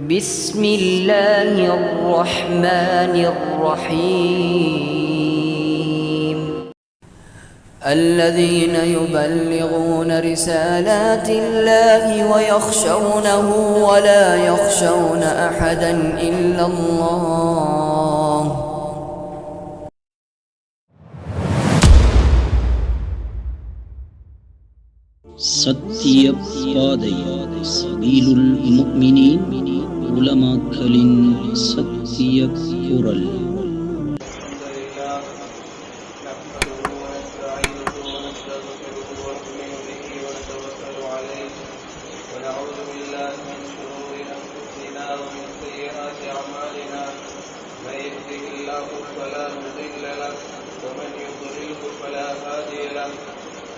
بسم الله الرحمن الرحيم الذين يبلغون رسالات الله ويخشونه ولا يخشون أحدا إلا الله சத்திய பாதை சபீலுல் முஃமினீன் உலமாக்களின் சத்திய குரல்.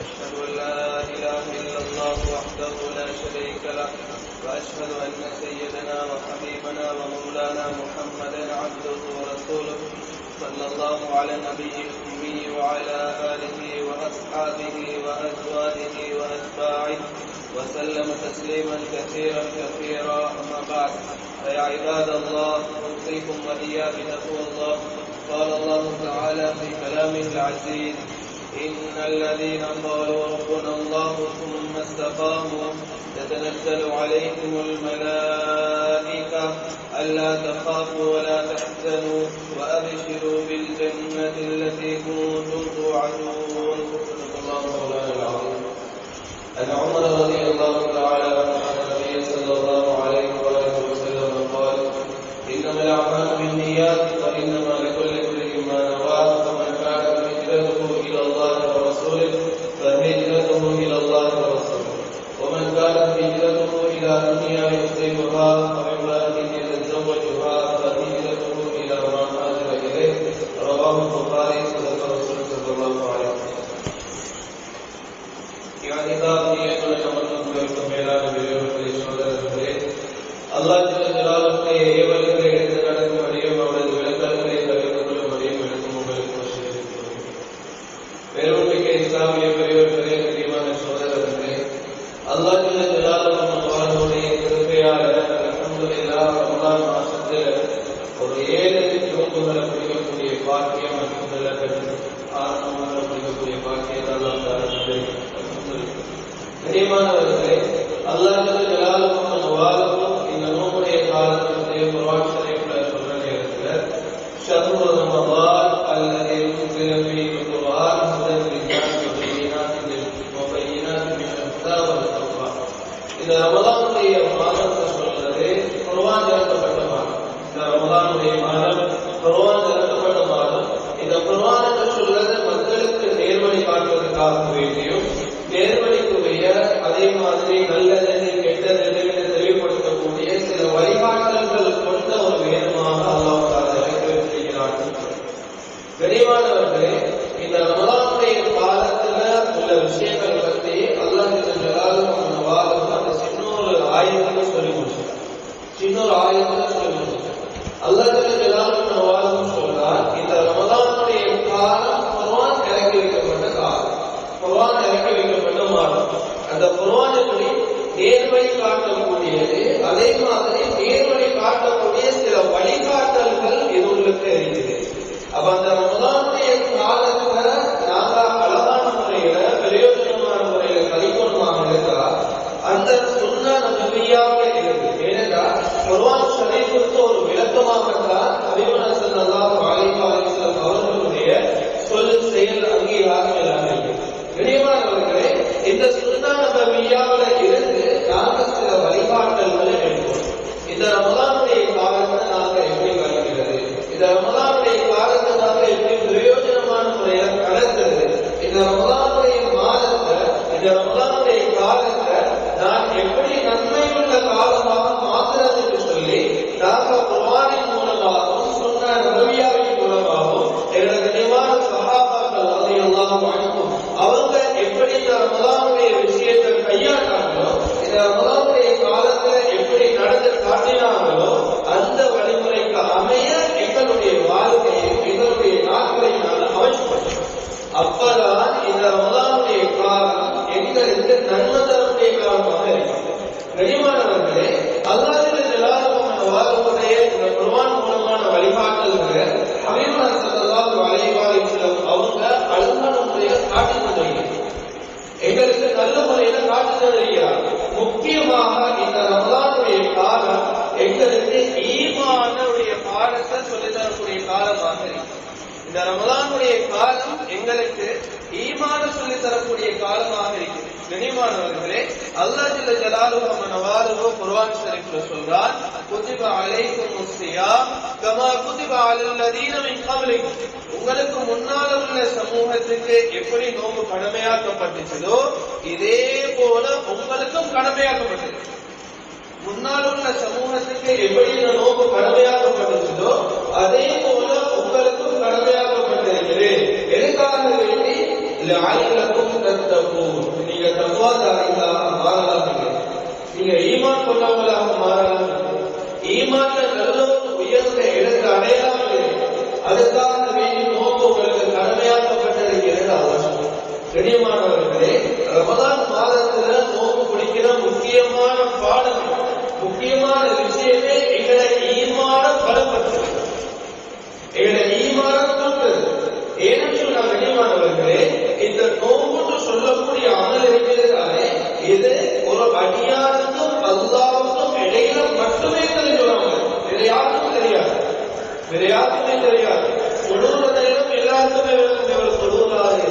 أشهد أن لا إله إلا الله وحده لا شريك له وأشهد أن سيدنا وحبيبنا ومولانا محمدا عبده ورسوله صلى الله على النبي الأمي وعلى آله وأصحابه وأزواجه وأتباعه وسلم تسليما كثيرا كثيرا. أما بعد فيا عباد الله أوصيكم وإياي بتقوى الله. قال الله تعالى في كلامه العزيز: إن الذين قالوا ربنا الله ثم استقاموا تتنزل عليهم الملائكة ألا تخافوا ولا تحزنوا وأبشروا بالجنة التي كنتم توعدون. صدق الله مولانا العظيم. عن عمر رضي الله تعالى عنه عن النبي صلى الله عليه وآله وسلم قال: إنما الأعمال بالنيات وإنما لكل امرئ ما نوى. فمن كانت هجرته إلى الله ورسوله فهجرته إلى الله ورسوله، ومن كانت هجرته إلى دنيا يصيبها أو امرأة يتزوجها فهجرته إلى ما هاجر إليه. رواه البخاري. صدق رسول صلى الله عليه وسلم. அல்லாஹ் ஜல்லல்லாஹு ஏவல்களை எடுத்து நடக்கும்படியும் அவரது விளக்கங்களை தவிர்த்து கொள்ளும்படியும் எனக்கும் உங்களுக்கு வசிக்கிறேன். பெருமைமிக்க இஸ்லாமிய பெரியவர்களே, கண்ணியமான சகோதரர்களே, அல்லாஹ் ஜல்லல்லாஹுடைய கிருபையால் அல்ஹம்துலில்லாஹ் ரமலான் மாசத்தில் ஒரு 7 நோன்புகளை பிடிக்கக்கூடிய பாக்கியம் அல்ஹம்துலில்லாஹ் கிடைத்தது. ஆரம்பமாக பிடிக்கக்கூடிய பாக்கியத்தை அல்லாஹ் தந்தது. கண்ணியமானவர்களே, அல்லாஹ் ஜல்லல்லாஹு இந்த நோம்புடைய காலத்திலே குர்ஆன் ஷரீஃப்ல சொல்ற நேரத்துல ஷஹ்ரு ரமலான் அல்லதி உன்சில ஃபீஹி குர்ஆன் ஹுதன் லின்னாஸ் வ பையினாத்தின் மினல் ஹுதா வல் ஃபுர்கான். இந்த ரமலானுடைய மாதத்தை சொல்றது குர்ஆன் இறக்கப்பட்ட மாதம். இந்த ரமலானுடைய மாதம் குர்ஆன் இறக்கப்பட்ட மாதம். இந்த குர்ஆனை சொல்றது மக்களுக்கு நேர்வழி காட்டுவதற்காக வேண்டியும் நேர்வழிக்குரிய அதே மாதிரி நல்லதென்று கெட்டதென்று தெளிவுபடுத்தக்கூடிய சில வழிகாட்டல்கள் கொண்ட ஒரு வேதமாக அல்லாஹ் தஆலா இறக்கி வைத்திருக்கிறார்கள். கனிவானவர்களே, இந்த ரமலானுடைய காலத்துல உள்ள விஷயங்கள் பற்றி அல்லாஹ் ஜல்லல்லாஹு அந்த சின்னொரு ஆயத்தை சொல்லி முடிச்சார். அல்லாஹ் ஜல்லல்லாஹு சொல்றார், இந்த ரமலானுடைய காலம் குர்ஆன் இறக்கி வைக்கப்பட்ட காலம், குர்ஆன் இறக்கி வைக்கப்பட்ட மாதம். அந்த குர்ஆனின்படி நேர்வழி காட்டக்கூடியது, அதே மாதிரி நேர்வழி காட்டக்கூடிய சில வழிகாட்டல்கள் இது உங்களுக்கு இருக்குது. அப்ப அந்த ரமலானுடைய காலத்துல நாங்க அழகான முறையில பிரயோஜனமான முறையில கழிக்கணுமாக இருந்தா அந்த சுன்னா நபியாவே இருக்கு. ஏனென்றால் குர்ஆன் ஷரீஃபுக்கு ஒரு விளக்கமாகத்தான் நபிகள் ஸல்லல்லாஹு அலைஹி வஸல்லம் அவர்களுடைய சொல் செயல் அங்கீகாரம் எல்லாம் இருக்கு. கண்ணியமானவர்களே, இந்த சுன்னா நபியாவில இருந்து நாங்கள் சில வழிகாட்டல்களை எடுக்கிறோம். இந்த ரமலான் நல்ல முறையில காட்டு தருகிறார். முக்கியமாக இந்த ரமலானுடைய காலம் எங்களுக்கு ஈமானுடைய பாடத்தை சொல்லித் தரக்கூடிய காலமாக இருக்கு. இந்த ரமலானுடைய காலம் எங்களுக்கு ஈமான சொல்லித் தரக்கூடிய காலமாக இருக்குது. கனிமானவர்களே, அல்லாஹ் ஜல்ல ஜலாலுஹு வ நவாலுஹு குர்ஆன் ஷரீஃப்ல சொல்றான், குதிப அலைக்குமுஸ் ஸியாம் கமா குதிப அலல்லதீன மின் கப்லிக்கும். உங்களுக்கு முன்னால உள்ள சமூகத்துக்கு எப்படி நோன்பு கடமையாக்கப்பட்டுச்சதோ இதே போல உங்களுக்கும் கடமையாக்கப்பட்டது. முன்னால் உள்ள சமூகத்துக்கு எப்படி இந்த நோன்பு கடமையாக்கப்பட்டுச்சதோ அதே போல உங்களுக்கும் கடமையாக்கப்பட்டிருக்கிறது. எதுக்காக வேண்டி லஅல்லக்கும் தத்தகூன், நீங்க தக்வாதாரிகளாக மாறலாம், நீங்க ஈமான் கொண்டவங்களாக மாறலாம், ஈமான்ல நல்ல உயர்ந்த இடத்தை அடையலாம். அதுக்காக வேண்டி நோன்பு உங்களுக்கு கடமையாக்கப்பட்டிருக்கிறது. அவசியம். கண்ணியமானவர்களே, ரமலான் மாதத்துல நோன்பு பிடிக்கிற முக்கியமான பாடம், முக்கியமான விஷயமே எங்களை ஈமான பலப்படுத்துறது, எங்களை ஈமான தூக்குறது. ஏன்னு சொன்னா கண்ணியமானவர்களே, இந்த நோன்பு சொல்லக்கூடிய அமல் இருக்கிறதாலே இது ஒரு அடியாருக்கும் அல்லாஹ்வுக்கும் இடையில மட்டுமே தெரிஞ்சுவாங்க. வேற யாருக்கும் தெரியாது, வேற யாருக்குமே தெரியாது. தொழுகிற நேரம் எல்லாருக்குமே விளக்கம் இவர் தொழுகிறாரு,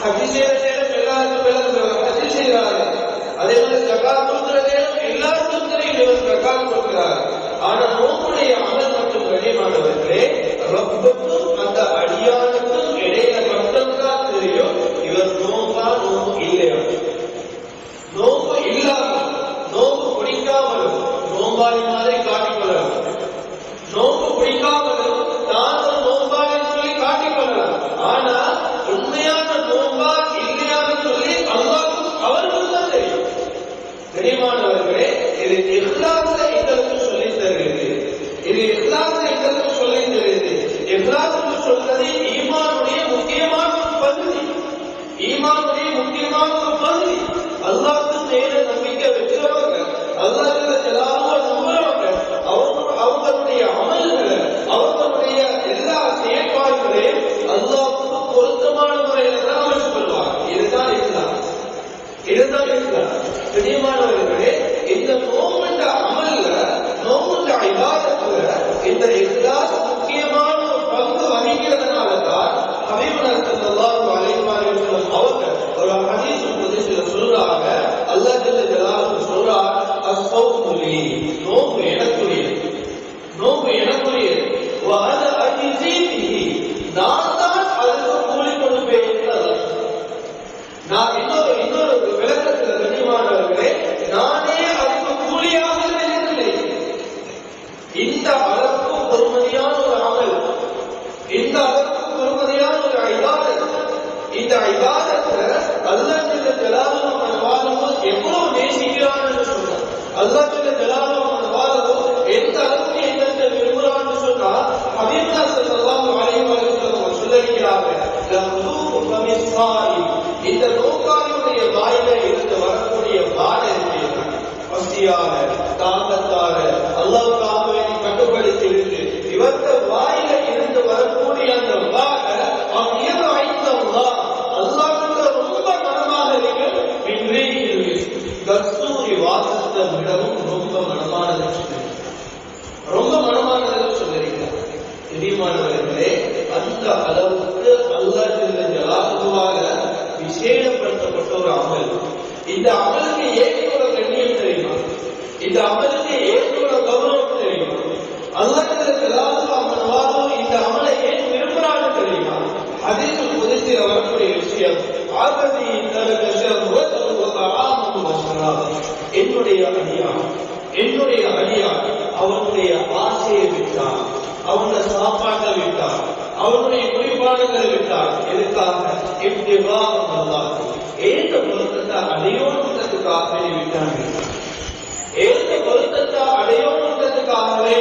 ஹஜ் செய்யற நேரம் எல்லாருக்கும் விளக்கம் இவர் ஹஜ் செய்கிறாரு. அதே மாதிரி ஜகாத் கொடுக்கிற நேரம் எல்லாருக்கும் தெரியும் இவர் ஜகாத் கொடுக்கிறார். ஆனா நோம்புடைய அமல் மற்றும் கண்ணியமானவர்களே, ரப்புக்கும் அந்த அடியானுக்கும் இடையில மட்டும்தான் தெரியும் இவர் நோம்பா நோம்பு இல்லையா. நோம்பு இல்லாம நோம்பு பிடிக்காமலும் நோம்பாளி மாதிரி காட்டிக்கொள்ளலாம், நோம்பு பிடிக்காமலும் தானும் நோம்பாளி சொல்லி காட்டிக்கொள்ளலாம். ஆனா உண்மையான நோம்பா இல்லையான்னு சொல்லி அல்லாஹ்வுக்கும் அவருக்கும் தான் தெரியும். கண்ணியமானவர்களே, இது இஹ்லாஸை எங்களுக்கு சொல்லித் தருகிறது, இது இஹ்லாஸை எங்களுக்கு சொல்லித் தருகிறது. இஹ்லாஸ் சொல்றது ஈமானுடைய முக்கியமான ஒரு பகுதி, ஈமானுடைய முக்கியமான ஒரு பகுதி. அல்லாஹ்வுக்கு மேல நம்பிக்கை வச்சவங்க, அல்லாஹ்வுடைய ஜலாலுவை நம்புறவங்க, அவங்களுடைய அமல்களை, அவங்களுடைய எல்லா செயற்பாடுகளையும் அல்லாஹ்வுக்கு பொருத்தமான முறையில தான் அமைச்சு கொள்வாங்க. இதுதான் இஸ்லாம், இதுதான் இஸ்லாம். கண்ணியமானவர்களே, இந்த நோம்புண்ட அமல்ல, நோம்புண்ட இபாதத்துல இந்த இஹ்லாஸ் முக்கியமான ஒரு பங்கு வகிக்கிறதுனால தான் ஹபீபுல்லாஹ் ஸல்லல்லாஹு அலைஹி வஸல்லம் அவங்க ஒரு ஹதீஸ் குத்ஸில சொல்றாங்க, அல்லாஹ் ஜல்ல ஜலாலுஹு சொல்றார், அஸ்ஸௌமு லீ, நோம்பு எனக்குரியது, நோம்பு எனக்குரியது, வ அன அஜ்ஸீ பிஹி, நான் தான் அதுக்கு கூலி கொடுப்பேன் என்றார். நான் இன்னொரு விளக்கத்தில் கண்ணியமானவர்களே, நானே அதுக்கு கூலியாக நினைக்கவில்லை. இந்த அளவுக்கு பொறுமதியான ஒரு அமல், இந்த அளவுக்கு பொறுமதியான ஒரு இபாதத், இந்த இபாதத்துல அல்லாஹ் ஜல்ல ஜலாலுஹு வ தஆலா எவ்வளவு நேசிக்கிறான்னு சொன்னா, அல்லாஹ் ஜல்ல ஜலாலுஹு வ தஆலா எந்த அளவுக்கு எங்களை விரும்புறான்னு சொன்னா, ஹபீபுல்லாஹ் ஸல்லல்லாஹு அலைஹி வஸல்லம் சொல்லியிருக்கிறாங்க, லஹூ ஃபமிஸ்ஸாரி, இந்த நோக்காளியுடைய வாயில இருந்து வரக்கூடிய வாடை பசியால தாகத்தால அல்லாஹ்வுக்காக வேண்டி கட்டுப்படுத்தி இருந்து இவர்த வாயில இருந்து வரக்கூடிய அந்த வாடை அங்கியது ஐந்தல்லாஹ், அல்லாஹ்வுக்கு ரொம்ப மனமாக இருக்கு. இன்றைக்கு கஸ்தூரி வாசத்தை விடவும் ரொம்ப மனமானது, ரொம்ப மனமானது சொல்லியிருக்கிறார். இனிமானவர்களே, அந்த அளவுக்கு அல்லாஹ் ஜல்ல ஜலாலுஹுவால விசேஷப்படுத்தப்பட்ட ஒரு அமல். இந்த அமலுக்கு ஏற்றோட கண்ணியம் தெரியுமா? இந்த அமலுக்கு ஏற்றோட கௌரவம் தெரியுமா? அல்லாஹ் ஜல்ல ஜலாலுஹு இந்த அமலை ஏன் விரும்புறான்னு தெரியுமா? ஹதீஸுல் குத்ஸில வரக்கூடிய விஷயம், ஆபதி தரக ஷர்வத்து வ தஆமு வ ஷராப், என்னுடைய அடியான், என்னுடைய அடியான் அவனுடைய ஆசையை விட்டான், அவனுடைய சாப்பாட்டை விட்டான், அவனுடைய குடிபாடுகளை விட்டான். எதுக்காக? ஏற்ற பொருத்தத்தை அடையோன்றதுக்காக விட்டாங்க, ஏற்ற பொருத்தத்தை அடையோன்றதுக்காகவே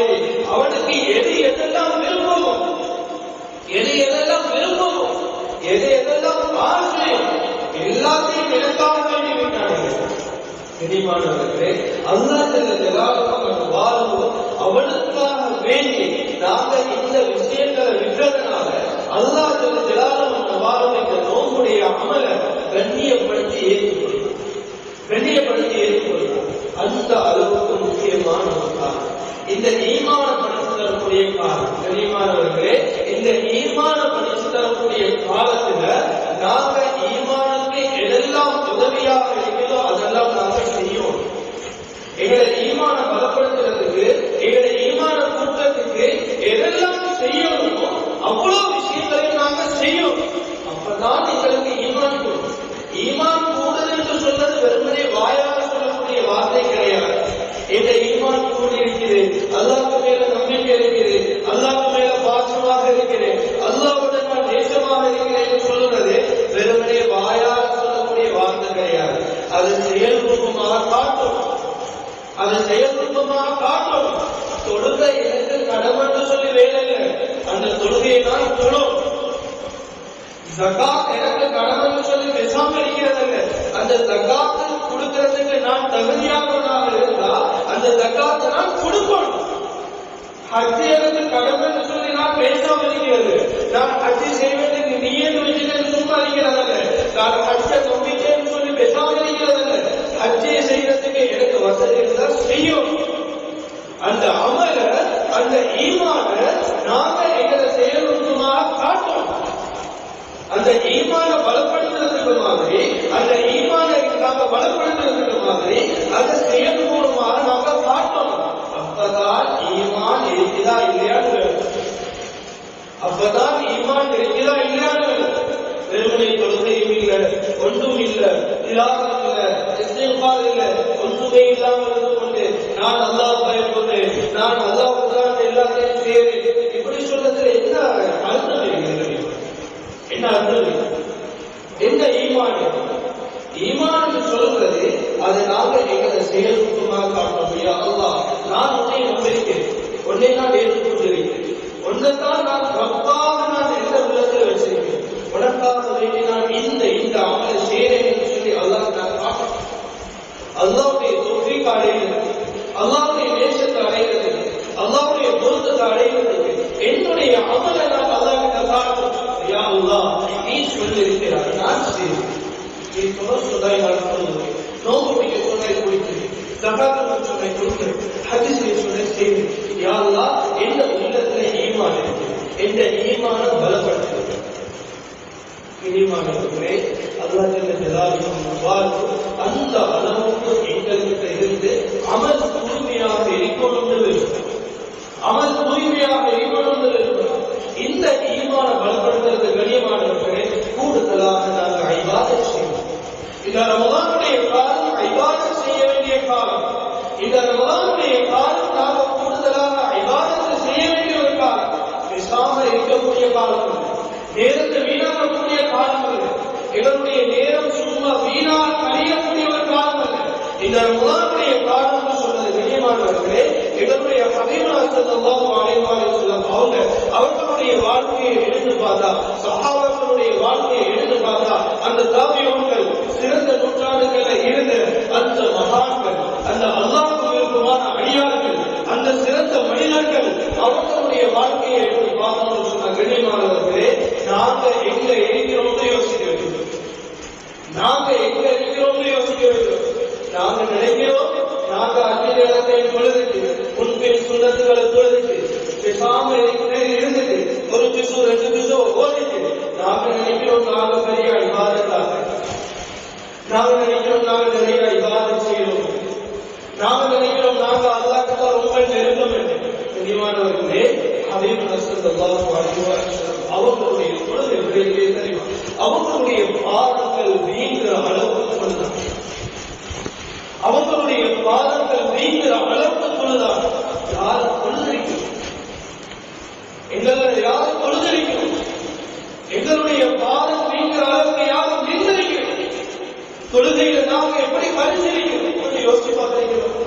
அவனுக்கு எது எதெல்லாம் விரும்பமோ, எது எதெல்லாம் விரும்பமோ, எது எதெல்லாம் ஆசையோ எல்லாத்தையும் எனக்காக வேண்டி விட்டாங்க. கண்ணியமானவர்களே, அல்லாஹ் ஜல்ல ஜலாலுஹு வாழும் அவனுக்காக வேண்டி நாங்க இந்த விஷயங்களை விட்டதுனால அல்லாஹ் ஜல்ல ஜலாலுஹு வாழும் இந்த நோம்புடைய அமலை கண்ணியப்படுத்தி ஏற்றுக்கொள்ளும். கண்ணியப்படுத்தி ஏற்றுக்கொள்கிறார். அந்த அளவுக்கு முக்கியமான ஒரு காலம் இந்த ஈமான படித்து தரக்கூடிய காலம். கண்ணியமானவர்களே, இந்த ஈமான படித்து தரக்கூடிய காலத்துல நாங்க ஈமானுக்கு எதெல்லாம் உதவியாக இருக்கிறதோ அதெல்லாம் நாங்க செய்யும். எங்களை ஈமான பலப்படுத்துறதுக்கு, எங்களை ஈமான கூட்டத்துக்கு எதெல்லாம் செய்யணுமோ அவ்வளவு விஷயங்களையும் நாங்க செய்யும். அப்பதான் எங்களுக்கு ஈமான் கூடும். ஈமான் கூடுதல் என்று சொல்றது வெறுமனே வாயாக சொல்லக்கூடிய வார்த்தை கிடையாது. என்ற ஈமான் கூடி இருக்கிறேன், அல்லாஹ்வுக்கு மேல நம்பிக்கை இருக்கிறேன், அல்லாஹ்வுக்கு மேல பாசமாக இருக்கிறேன், அல்லாஹ்வுடன் நான் நேசமாக இருக்கிறேன் என்று சொல்றது வெறுமனே வாயாக சொல்லக்கூடிய வார்த்தை கிடையாது. அது செயல் ரூபமாக காட்டும். அது செயல் ரூபமாக காட்டும். தொழுகை எனக்கு கடமை என்று சொல்லி வேலை இல்லை, அந்த தொழுகையை நான் தொழும். ஜகாத் எனக்கு கடமை என்று சொல்லி பேசாம இருக்கிறதில்ல, அந்த ஜகாத் கொடுக்கிறதுக்கு நான் தகுதியானவனாக இருந்தால் அந்த ஜகாத்தை நான் கொடுக்கணும். ஹஜ் எனக்கு கடமை என்று சொல்லி நான் பேசாம இருக்கிறது, நான் ஹஜ் செய்வதற்கு நீயத்து வச்சுட்டு சும்மா இருக்கிறதில்ல, நான் ஹஜ்ஜை நம்பிக்கைன்னு சொல்லி பேசாம இருக்கிறதில்ல. ஹஜ்ஜை செய்யறதுக்கு எனக்கு வசதி இருந்தால் செய்யும். அந்த அமல, அந்த ஈமான நாம எங்களை செயல்படுத்துமாக காட்டும். அந்த ஈமான பலப்படுத்துறதுக்கு மாதிரி, அந்த ஈமானை நாம பலப்படுத்துறதுக்கு மாதிரி அந்த செயல் மூலமாக நாம காட்டணும். அப்பதான் ஈமான் இருக்குதா இல்லையான்னு, அப்பதான் ஈமான் இருக்குதா இல்லையான்னு. வெறுமனை தொழுகையும் இல்லை, ஒன்றும் இல்லை, திலாவத் இல்லை, இஸ்திக்பார் இல்லை, ஒன்றுமே இல்லாமல் இருந்து கொண்டு நான் அல்லாஹ் பயப்படுறேன், நான் அல்லாஹ் எல்லாத்தையும் செய்றேன் இப்படி சொல்றதுல என்ன அர்த்தம் இருக்கிறது? என்ன அர்த்தம்? என்ன ஈமான்? ஈமான் சொல்றது அது நாங்க எங்களை செயல்படுத்தமாக காட்டணும். யா அல்லாஹ், நான் உன்னை நம்பியிருக்கிறேன், உன்னை நான் ஏற்றுக்கொண்டிருக்கிறேன், ஒன்றைத்தான் நான் ரப்பாக நான் எந்த உள்ளத்தில் வச்சிருக்கேன், உனக்காக வேண்டி நான் இந்த அமலை செய்றேன் என்று சொல்லி அல்லாஹ் நான் காட்டணும். அல்லாஹ்வுடைய தௌஃபீக் அடைகிறது, அல்லாஹ்வுடைய நேசத்தை அடைகிறது, அல்லாஹ்வுடைய பொருத்தத்தை அடைகிறது என்னுடைய அமலை நான் அல்லாஹ் கிட்ட காட்டணும். யா அல்லாஹ், நீ சொல்லியிருக்கிறாய், நான் செய்வேன். நீ சொன்னாய் நான் சொல்லுவேன், நோன்பு பிடிக்க சொன்னாய் குடிக்கிறேன், ஜகாத் சொன்னாய் கொடுக்கிறேன், ஹஜ் செய்ய சொன்னாய் செய்வேன். யா அல்லாஹ், எந்த உள்ளத்துல ஈமான் இருக்கு, எந்த ஈமான பலப்படுத்துகிறது. இனிமானவர்களே, அல்லாஹ் அந்த அளவுக்கு எங்கள்கிட்ட இருந்து அமல் தூய்மையாக இருக்கணும், அமல் தூய்மையாக இருக்கணும். இந்த ஈமான பலப்படுத்துறது கண்ணியமானவர்களே, கூடுதலாக நாங்கள் இபாதத் செய்வோம். இந்த ரமலானுடைய காலம் இபாதத் செய்ய வேண்டிய காலம். இந்த ரமலானுடைய காலம் நாங்கள் கூடுதலாக இபாதத் செய்ய வேண்டிய ஒரு காலம். பேசாம இருக்கக்கூடிய காலம், நேரத்தை வீணாக்கக்கூடிய காலம் அல்ல, எங்களுடைய நேரம் சும்மா வீணாக கழியக்கூடிய ஒரு காலம் அல்ல. இந்த ரமலானுடைய காலம் சொன்னது கண்ணியமானவர்களே, எங்களுடைய ஹபீபுல்லாஹ் ஸல்லல்லாஹு அலைஹி வஸல்லம் அவர்களுடைய வாழ்க்கையை எடுத்து பார்த்தா, சஹாபாக்களுடைய வாழ்க்கையை எடுத்து பார்த்தா, அந்த தாபிஊன்கள், சிறந்த நூற்றாண்டுகளில் இருந்த அந்த மகான்கள், அந்த அல்லாஹ்வுக்கு விருப்பமான அடியார்கள், அந்த சிறந்த மனிதர்கள், அவர்களுடைய வாழ்க்கையை எடுத்து பார்த்தோம்னு சொன்ன கண்ணியமானவர்களே, நாங்க எங்க இருக்கிறோம்னு யோசிக்க வேண்டும். நாங்க எங்க இருக்கிறோம்னு யோசிக்க வேண்டும். நாங்க நினைக்கிறோம் நாங்க அஞ்சு நேரத்தை தொழுதுட்டு, முன்பின் சுண்ணத்துகளை தொழுதுட்டு, பேசாம இருந்துட்டு, ஒரு பிசு ரெண்டு பிசு ஓடிட்டு, நாங்க நினைக்கிறோம் நாங்க பெரிய இபாதத்தாக, நாங்க நினைக்கிறோம் நாங்க நிறைய இபாதத் செய்யணும், நாங்க நினைக்கிறோம் நாங்க அல்லாஹ்வுக்கு ரொம்ப நெருக்கம் என்று. கண்ணியமானவர்களே, ஹபீபுல்லாஹ் ஸல்லல்லாஹு அலைஹி வஸல்லம் அவர்களுடைய தொழுகை எப்படி தெரியுமா? அவர்களுடைய பாதங்கள் வீங்குற அளவுக்கு தொழுதாங்க. அவர்களுடைய பாதங்கள் வீங்குற அளவுக்கு தொழுதாங்க. யார் தொழுதிருக்கிறோம்? எங்களை யார் தொழுதிருக்கிறோம்? எங்களுடைய பாதம் வீங்குற அளவுக்கு யாரும் நின்றிருக்கிறோம்? தொழுகையில நாங்க எப்படி பரிசீலிக்கிறோம்? கொஞ்சம் யோசிச்சு பார்த்திருக்கிறோம்.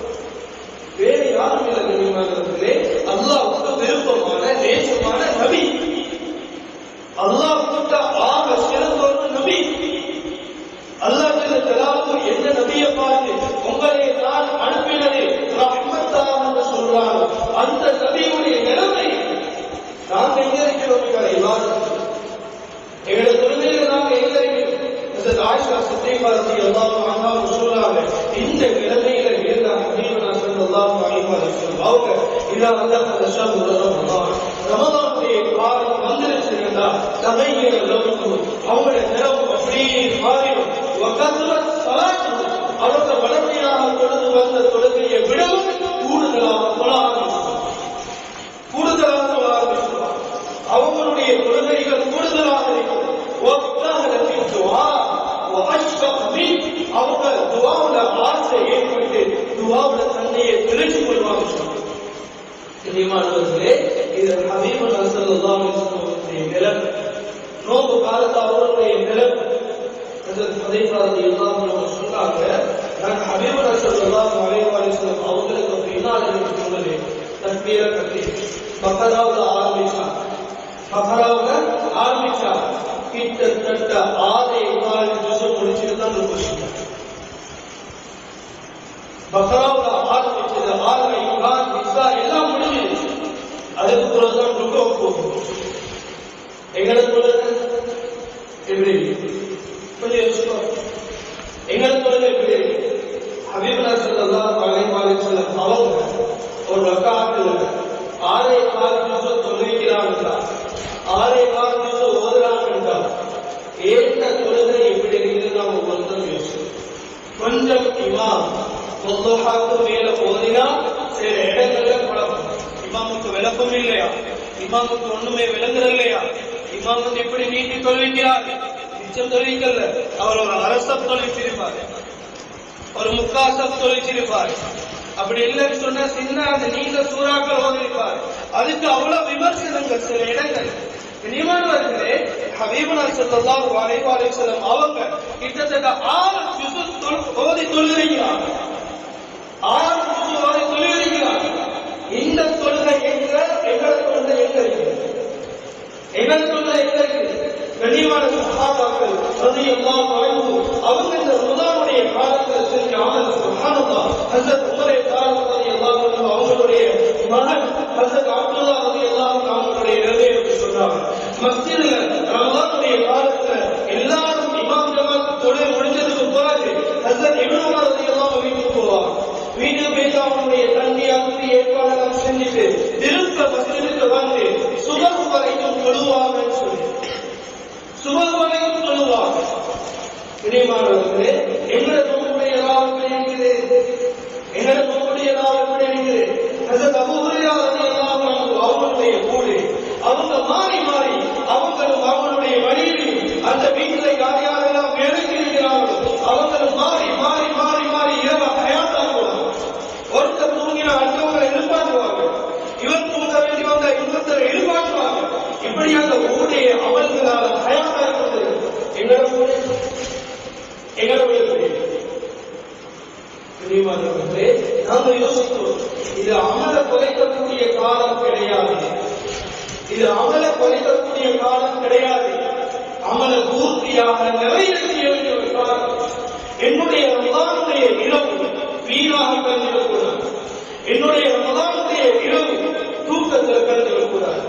வேறு யாரும் இல்லை கண்ணியமானவர்களே, அல்லாஹ்வுக்கு விருப்பமான நேசமான நபி, அல்லாஹ்வுக்கு ஆக சிறந்த ஒரு நபி. அல்லாஹ் எந்த நபியை பார்த்து உங்களை நான் அனுப்பினது ரஹ்மத்தாக என்று சொல்றாரோ அந்த நபியுடைய நிலைமை நாங்க எங்க இருக்கிறோம்? எங்களுடைய தொழுகையில நாங்க எங்க இருக்கிறோம்? ஆயிஷா சித்திகா ரலியல்லாஹு அன்ஹா சொல்றாங்க, இந்த நிலைமையில இருந்த ஹபீபனா ஸல்லல்லாஹு அலைஹி வஸல்லம் அவங்க இதா வந்த ஷஹ்ரு ரமதானுடைய காலம் வந்துருச்சுன்னா தமையில அவங்களுடைய நிலம் அப்படியே மாறிடும். அவங்க வளமையாக தொழுது வந்த தொழுகையை விடவும் கூடுதலாக தொழ ஆரம்பிச்சுவார். அவங்களுடைய கொள்கைகள் கூடுதலாக இருக்கும். அவங்க துவாவுல ஆசை ஏற்பட்டு துவாவுல தன்னையை தெளிச்சு கொள்வாங்க. இது ஹபீபுனா ஸல்லல்லாஹு அலைஹி வஸல்லம் நிலைமை. நோன்பு காலத்து அவர்களுடைய நிலைமை சொன்னாங்க. நான் ஹபீபுனா ஸல்லல்லாஹு அலைஹி வஸல்லம் அவங்களுக்கு பின்னால் சொன்னது தக்பீர கட்டி பக்கராவுல ஆரம்பிச்சா கிட்டத்தட்ட 6 ஜுஸ் முடிச்சுட்டு தான் ருக்கு. பக்கராவுல ஆரம்பிச்சது 6 இம்ரான் நிசா எல்லாம் முடிஞ்சிருச்சு. அதுக்கு பிறகுதான் ருக்கு போகும். எங்களுக்கு எப்படி கொஞ்சம் யோசிப்போம். எங்களுக்கு எப்படி ஹபீபுனா ஸல்லல்லாஹு அலைஹி வஸல்லம் அவங்க ஒரு ரக்காத்துல 6 ஜுஸ் தொழுகிறாங்க, 6 ஜுஸ் ஓதுறாங்க. ஏற்ற தொழுகை எப்படி இருக்குது நாம் ஒவ்வொருத்தரும் யோசிப்போம். கொஞ்சம் இமாம் முல்லுஹாக்கு மேல ஓதினா சில இடங்கள்ல குழப்பம். இமாமுக்கு விளக்கம் இல்லையா, இமாமுக்கு ஒண்ணுமே விளங்குறது இல்லையா, இமாம் எப்படி நீட்டி தொழுவிக்கிறார், நிச்சயம் தொழுவிக்கல்ல. அவர் ஒரு அரசப் தொழிற்சிருப்பார், ஒரு முக்காசப் தொழிற்சிருப்பார். அப்படி இல்லைன்னு சொன்னா சின்ன அந்த நீண்ட சூறாக்கள் ஓதிருப்பார். அதுக்கு அவ்வளவு விமர்சனங்கள் சில இடங்கள். நியமனவர்களே ஹபீபுனா ஸல்லல்லாஹு அலைஹி வஸல்லம் அவங்க கிட்டத்தட்ட 6 ஜுஸ் ஓதி தொழுகிறாங்க. 6 ஜுஸ் ஓதி தொழுகிறாங்க. இந்த தொழுகை எங்களோட தொழுகை எங்க இருக்கு? எங்களோட தொழுகை எங்க இருக்கு? கண்ணியமான சஹாபாக்கள் ரலியல்லாஹு அன்ஹு அவங்க இந்த ரமதானுடைய காலத்தில் செஞ்ச அமல் சுப்ஹானல்லாஹ். ஹஜ்ரத் உமர் ரலியல்லாஹு அன்ஹு அவங்களுடைய மகன் ஹஜ்ரத் அப்துல்லாஹ் ரலியல்லாஹு அன்ஹு அவங்களுடைய நிலையை சொல்றாங்க. மஸ்ஜித்ல ரமதானுடைய காலத்துல எல்லாரும் இமாம் ஜமாத் தொழுகை முடிஞ்சதுக்கு பிறகு ஹஜ்ரத் இப்னு உமர் ரலியல்லாஹு அன்ஹு வீட்டுக்கு போவாங்க. வீட்டுக்கு போயிட்டு அவங்களுடைய தண்ணி அரிசி ஏற்பாடுகள் செஞ்சுட்டு திரும்ப மஸ்ஜிதுக்கு வந்து சுபஹ் வரைக்கும் தொழுவாங்கன்னு சொல்லி சுபஹ் வரைக்கும் தொழுவாங்க. இனிமானவர்களே எங்களை நோக்குடைய நாள் எப்படி இருக்குது? எங்களை நோக்குடைய நாள் எப்படி இருக்குது? ஹஜ்ரத் அபூ ஹுரைரா ரலியல்லாஹு அன்ஹு அவங்களுடைய கூடு அவங்க மாறி மாறி அவங்களும் அவங்களுடைய வழியிலும் அந்த வீட்டில யார் யாரெல்லாம் வேலைக்கு இருக்கிறார்களோ அவங்களும் மாறி மாறி மாறி மாறி இரவு ஹயாத்தாக்குவாங்க. ஒருத்தர் தூங்கினா அடுத்தவங்களை எழுப்பாட்டுவாங்க, இவர் தூங்க வேண்டி வந்த இன்னொருத்தர் எழுப்பாட்டுவாங்க. இப்படி அந்த ஊடைய அமல்களால் ஹயாத்தா இருப்பது எங்களுடைய நாங்கள் யோசிக்கிறோம். இது அமல குறைக்கக்கூடிய காலம் கிடையாது, இது அமல குறைக்கக்கூடிய காலம் கிடையாது. அமல பூர்த்தியாக நிறைவேற்றிய வேண்டிய ஒரு காலம். என்னுடைய ரமதானுடைய இரவு வீணாக கலந்துவிடக்கூடாது. என்னுடைய ரமதானுடைய இரவு தூக்கத்தில் கலந்துவிடக்கூடாது.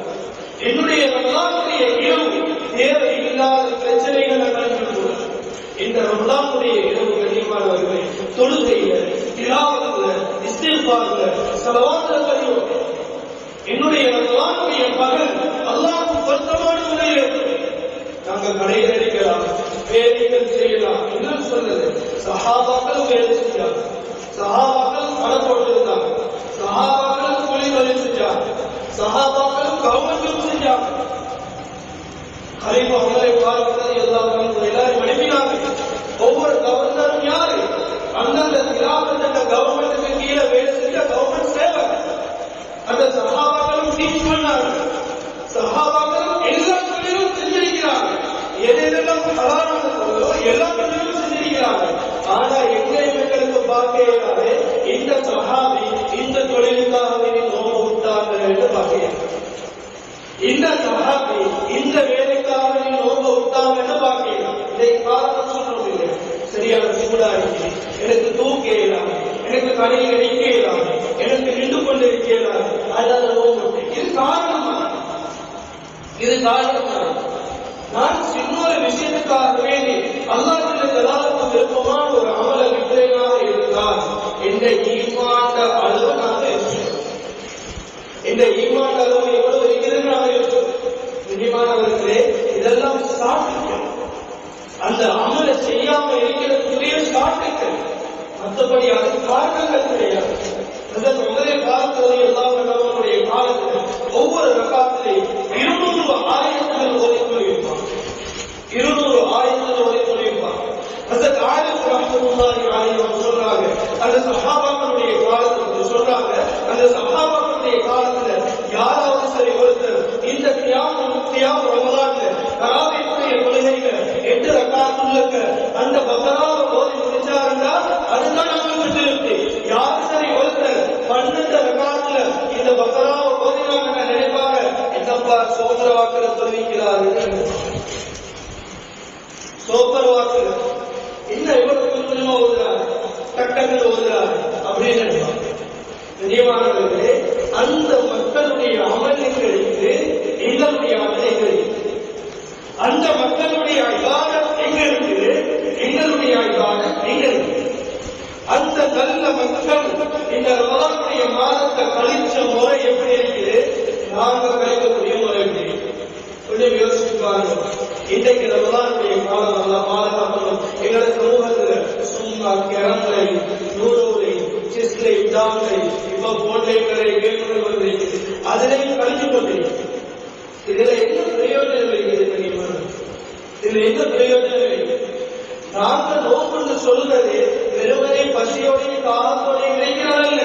என்னுடைய ரமதானுடைய இரவு தேவையில்லாத பிரச்சனைகளை கலந்துவிடக்கூடாது. இந்த ரமதானுடைய இரவு கண்ணியமானவர்களை தொழுகையில, திலாவத்துல, இஸ்திக்பார்ல, ஸலவாத்துகளில் என்னுடைய ரமதானுடைய பகல் அல்லாஹ்வுக்கு பொருத்தமான முறையில் நாங்கள் கடையில் அடிக்கலாம், வேலைகள் செய்யலாம் என்று சொன்னது. சஹாபாக்கள் வேலை செஞ்சாங்க, சஹாபாக்கள் பணம் போட்டிருந்தாங்க, சஹாபாக்கள் கூலி வேலை செஞ்சாங்க, சஹாபாக்கள் கவர்மெண்ட்டும் செஞ்சாங்க. கலீஃபா உமரை பார்க்கிறது எல்லாரும் அனுப்பினாங்க. ஒவ்வொரு கவர்னரும் யாரு? அந்தந்த கிராமத்துல கவர்மெண்ட்டுக்கு கீழே வேலை செஞ்ச கவர்மெண்ட் சேவை. அந்த சஹாபாக்களும் டீச் பண்ணாங்க, சஹாபாக்களும் எல்லா தொழிலும் செஞ்சிருக்கிறாங்க. எதெல்லாம் ஹலாலானதோ எல்லா தொழிலும் செஞ்சிருக்கிறாங்க. ஆனா எங்களுக்கு பார்க்கிறாரு இந்த சஹாபி இந்த தொழிலுக்காக நோம்பு விட்டாங்க என்று பார்க்கிறாங்க. இந்த சஹாபி இந்த வேலைக்காக நோம்பு விட்டாங்க என்று பார்க்கிறாங்க. இதை காரணம் சொல்றது இல்லை. சரியான சூடா இருக்கு, எனக்கு தூக்க இயலாது, எனக்கு கடையில் நிற்க இயலாது, எனக்கு நின்று கொண்டு இருக்க இயலாது, அதாவது நோம்பு. இது காரணமா? இது காரணமா? நான் சின்னொரு விஷயத்துக்காக வேண்டி அல்லாஹ்வுடைய தலாலுக்கு விருப்பமான ஒரு அமல விட்டேனாக இருந்தால் இந்த ஈமான் அளவு நாங்கள் யோசிச்சோம். இந்த ஈமான் அளவு எவ்வளவு இருக்கிறது நாங்கள் யோசிச்சோம். இனிமானவர்களே, இதெல்லாம் சாப்பிட்டு அந்த அமலை செய்யாம இருக்கிறதுக்குரிய சாப்பிட்டு, மற்றபடி அது காரணங்கள் கிடையாது. முதலே காலத்தில் எல்லாம் நம்மளுடைய காலத்தில் ஒவ்வொரு ரகாத்திலையும் 200 ஆயிரங்கள் ஓதி சொல்லியிருப்பாங்க. 200 ஆயிரங்கள் ஓதி சொல்லியிருப்பாங்க. அதற்கு ஆயிரத்து ரஹ்மத்துல்லாஹி அலைஹி சொல்றாங்க, அந்த சஹாபாக்களுடைய காலத்துல சொல்றாங்க, அந்த சஹாபாக்களுடைய காலத்துல யாராவது சரி ஒருத்தர் இந்த கியாம் ரமலான்ல தராவீஹுடைய தொழுகையில 8 ரக்காத்துள்ளக்க அந்த பக்ராவை ஓதி முடிச்சாருன்னா அதுதான் நமக்கு திருப்தி. யாரு சரி ஒருத்தர் 12 ரக்காத்துல இந்த பக்ராவை ஓதினாங்க நினைப்பாங்க, என்னப்பா சோதர வாக்குல சொல்லிக்கிறாரு, சோப்பர் வாக்குல என்ன இவ்வளவு கொஞ்சமா ஓதுறாரு, டக்குன்னு ஓதுறாரு அப்படின்னு நினைப்பாங்க. நிச்சயமானவர்களே, அந்த மக்களுடைய அமல்களுக்கு எங்களுடைய அமல் எங்க இருக்குது? அந்த மக்களுடைய இபாதத் எங்க இருக்குது? எங்களுடைய இபாதத் எங்க இருக்குது? அந்த நல்ல மக்கள் இந்த ரமலானுடைய மாதத்தை கழிச்ச முறை எப்படி இருக்குது? நாங்கள் கழிக்கக்கூடிய முறை எப்படி இருக்கு? கொஞ்சம் யோசிச்சு பாருங்க. இன்றைக்கு ரமலானுடைய காலம் எல்லாம் பாதுகாக்கணும். எங்களோட சமூகத்துல சும்மா கிழமை நூறுலை செஸ்லை டாங்களை இப்ப போன்லைகளை கேட்கறது அதிலையும் கழிச்சு கொண்டிருக்கு. இதுல என்ன பிரயோஜனம் இருக்கிறது தெரியுமா? இதுல என்ன பிரயோஜனம் இருக்கிறது? நாங்கள் நோக்கு சொல்றது வெறுமனை பசியோடையும் காலத்தோடையும் இருக்கிறதல்ல,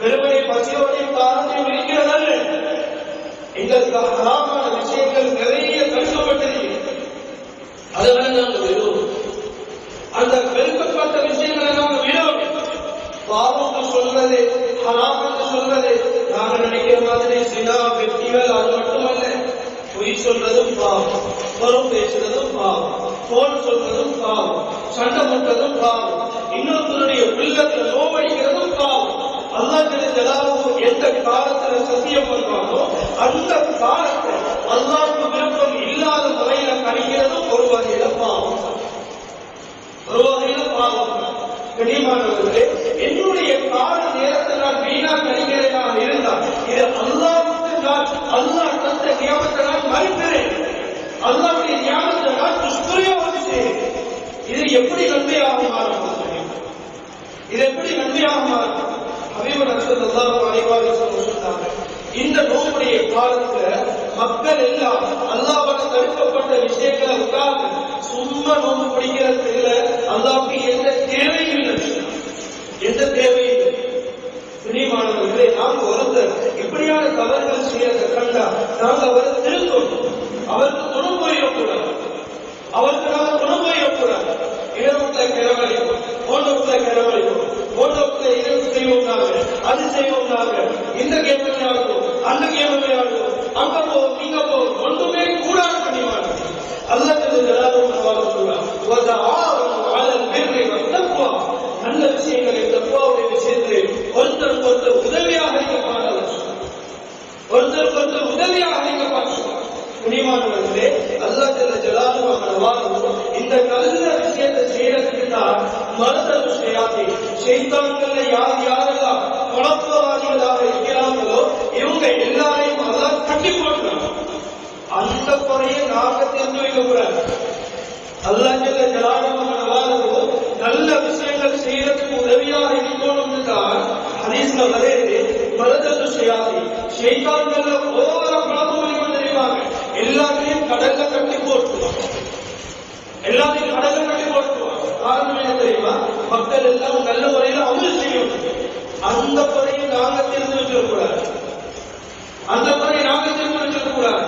வெறுமனை பசியோடையும் காலத்தையும் இருக்கிறதல்ல. எங்களுக்கு ஹராமான விஷயங்கள் நிறைய கஷ்டப்பட்டிருக்கு. அதனால நாங்கள் விடுவோம். அந்த வெறுக்கப்பட்ட விஷயங்களை நாங்கள் விடுவோம். பாவம் சொல்றது, ஹராம் சொல்றது, நாங்கள் நினைக்கிற மாதிரி சினா வெற்றிகள் அது மட்டுமல்ல. பொய் சொல்றதும் பாவம், புறம் பேசுறதும் பாவம், போன் சொல்றதும் பாவம், சண்டை போட்டதும் பாவம், இன்னொருத்தருடைய உள்ளத்துல நோவடிக்கிறதும் பாவம். அல்லாஹ் ஜல்லாஹு எந்த காலத்துல சத்தியம் பண்றானோ அந்த காலத்தை அல்லாஹ்வுக்கு விருப்பம் இல்லாத முறையில கணிக்கிறதும் ஒரு வகையில பாவம், ஒரு வகையில பாவம். கண்ணியமானவர்களே, என்னுடைய கால நேரத்தை நான் வீணா கணிக்கிறேனா இருந்தால் இது அல்லாஹ்வுக்கு நான் அல்லாஹ் தந்த நியமத்தை நான் மறுக்கிறேன், அல்லாஹ்வுடைய நியமத்தை நான் துஷ்பிரயோகம் செய்கிறேன். இது எப்படி நன்மையாக மாறும்? இது எப்படி நன்மையாக மாறும்? ஹபீபுர் ஸல்லல்லாஹு அலைஹி வஸல்லம் சொன்னாங்க, இந்த நோம்புடைய காலத்துல மக்கள் எல்லாம் அல்லாஹ்வால தடுக்கப்பட்ட விஷயங்களை உட்கார்ந்து சும்மா நோம்பு பிடிக்கிறதுல அல்லாஹ்வுக்கு எந்த தேவையும் இல்லை, எந்த தேவையும் இல்லை. துணிமானவர்களே, நாங்க ஒருத்தர் இப்படியான தவறுகள் செய்யறத கண்டா நாங்க அவரை திருத்தணும். அவருக்கு துணை போயிடக்கூடாது, அவருக்கு நாங்க துணை போயிடக்கூடாது. இரவுல கிளம்பளிப்போம், ஓட்டத்துல கிளம்பளிப்போம், ஓட்டத்துல இரவு செய்வோம், நாங்க அது செய்வோம், நாங்க இந்த கேம் விளையாடுவோம், அந்த கேம் விளையாடுவோம், அங்க போ இங்க போ, ஒன்றுமே கூடாது. பண்ணிவாங்க அல்லாஹ் நல்ல விஷயங்களை தக்குவாவுடைய விஷயத்தில் ஒருத்தருக்கு ஒருத்தர் உதவியாக இருக்க, ஒருத்தருக்கு ஒருத்தர் உதவியாக இருக்க. புனிமானவர்களே, அல்லாஹ் ஜல்லாலுஹு இந்த நல்ல விஷயத்தை செய்யறதுக்கு தான் மருதல் ஷைத்தான்கள் யார் யாரெல்லாம் குழப்பவாதிகளாக இருக்கிறார்களோ இவங்க எல்லாரையும் அல்லாஹ் கட்டி போடுறாங்க. அந்த குறையை நாங்க தெரிந்து வைக்க கூடாது. அல்லாஹ் ஜல்லாலுஹு நல்ல விஷயங்கள் செய்யறதுக்கு உதவியாக இருக்கணும்னு தான் ஹதீஸ்ல வருது. மருதல் ஷைத்தான்கள் ஓவரா குழப்பம் பண்ணி கொண்டிருப்பாங்க. எல்லாத்தையும் கடல்ல கட்டி போட்டுவாங்க, எல்லாத்தையும் கடல்ல கட்டி போட்டுவாங்க. காரணம் என்ன தெரியுமா? மக்கள் எல்லாம் நல்ல முறையில் அமல் செய்யும். அந்த முறையை நாங்க தெரிந்து வைக்கக்கூடாது, அந்த முறையை நாங்க தெரிந்து வைக்கக்கூடாது.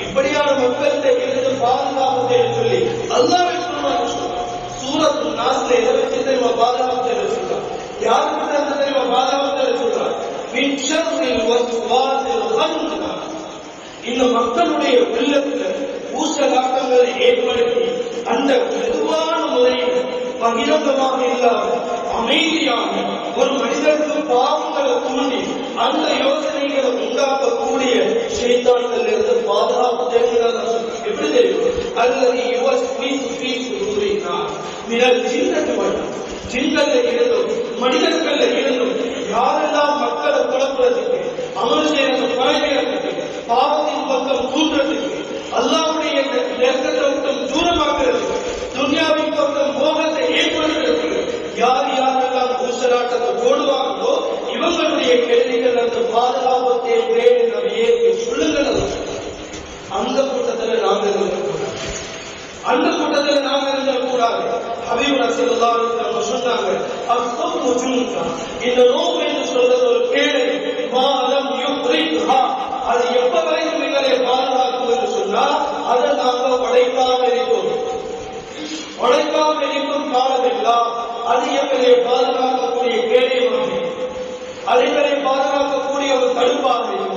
இப்படியான மக்கள்கிட்ட இருந்து பாதுகாப்பு சொல்லி அல்லாஹ் சூரத்து நாஸ்ல எதை வச்சு தெரியுமா பாதுகாப்பு சொல்றாங்க? யாருக்கு தெரியுமா பாதுகாப்பு சொல்றாங்க? இந்த மக்களுடைய உள்ளத்துல ஊசலாட்டங்களை ஏற்படுத்தி அந்த மெதுவான முறையில் பகிரங்கமாக இல்லாமல் அமைதியாக ஒரு மனிதனுக்கு பாவங்களை தூண்டி அந்த யோசனைகளை உண்டாக்கக்கூடிய ஷைத்தான்கள் இருந்து பாதுகாப்பு தேவையான எப்படி தெரியும்? அல்லது மினல் ஜின்னத்து வண்ணம் ஜின்னல்ல இருந்தும் மனிதர்கள்ல இருந்தும் யாரெல்லாம் மக்களை குழப்பறதுக்கு, அமல் செய்யறது பழகிறதுக்கு, பாவத்தின் பக்கம் தூண்டுறதுக்கு, அல்லாஹ்வுடைய நெருக்கத்தை விட்டு தூரமாக்குறதுக்கு, துன்யாவின் பக்கம் மோகத்தை ஏற்படுத்துறதுக்கு யார் யாரெல்லாம் ஊசலாட்டத்தை போடுவாங்களோ இவங்களுடைய கேள்விகள் அந்த பாதுகாப்பு தேவையே நபியே சொல்லுங்கள். அந்த கூட்டத்தில் நாங்கள் இருக்கக்கூடாது, அந்த கூட்டத்தில் நாங்கள் இருக்கக்கூடாது. ஹபீப் ஸல்லல்லாஹு அலைஹி வஸல்லம் சொன்னாங்க, அஸ்ஸௌமு ஜுன்ஹா, இந்த நோன்பு என்று சொல்றது ஒரு கேடை, மாலம் யுக்ரிஹா, அது எப்ப வரைக்கும் எங்களை பாதுகாக்கும் என்று சொன்னால் அதை நாங்கள் உடைக்காமல் இருக்கோம். உடைக்காமல் இருக்கும் காலமெல்லாம் அது எங்களை பாதுகாக்கக்கூடிய கேடயமாக, அது எங்களை பாதுகாக்கக்கூடிய ஒரு தடுப்பாக இருக்கும்.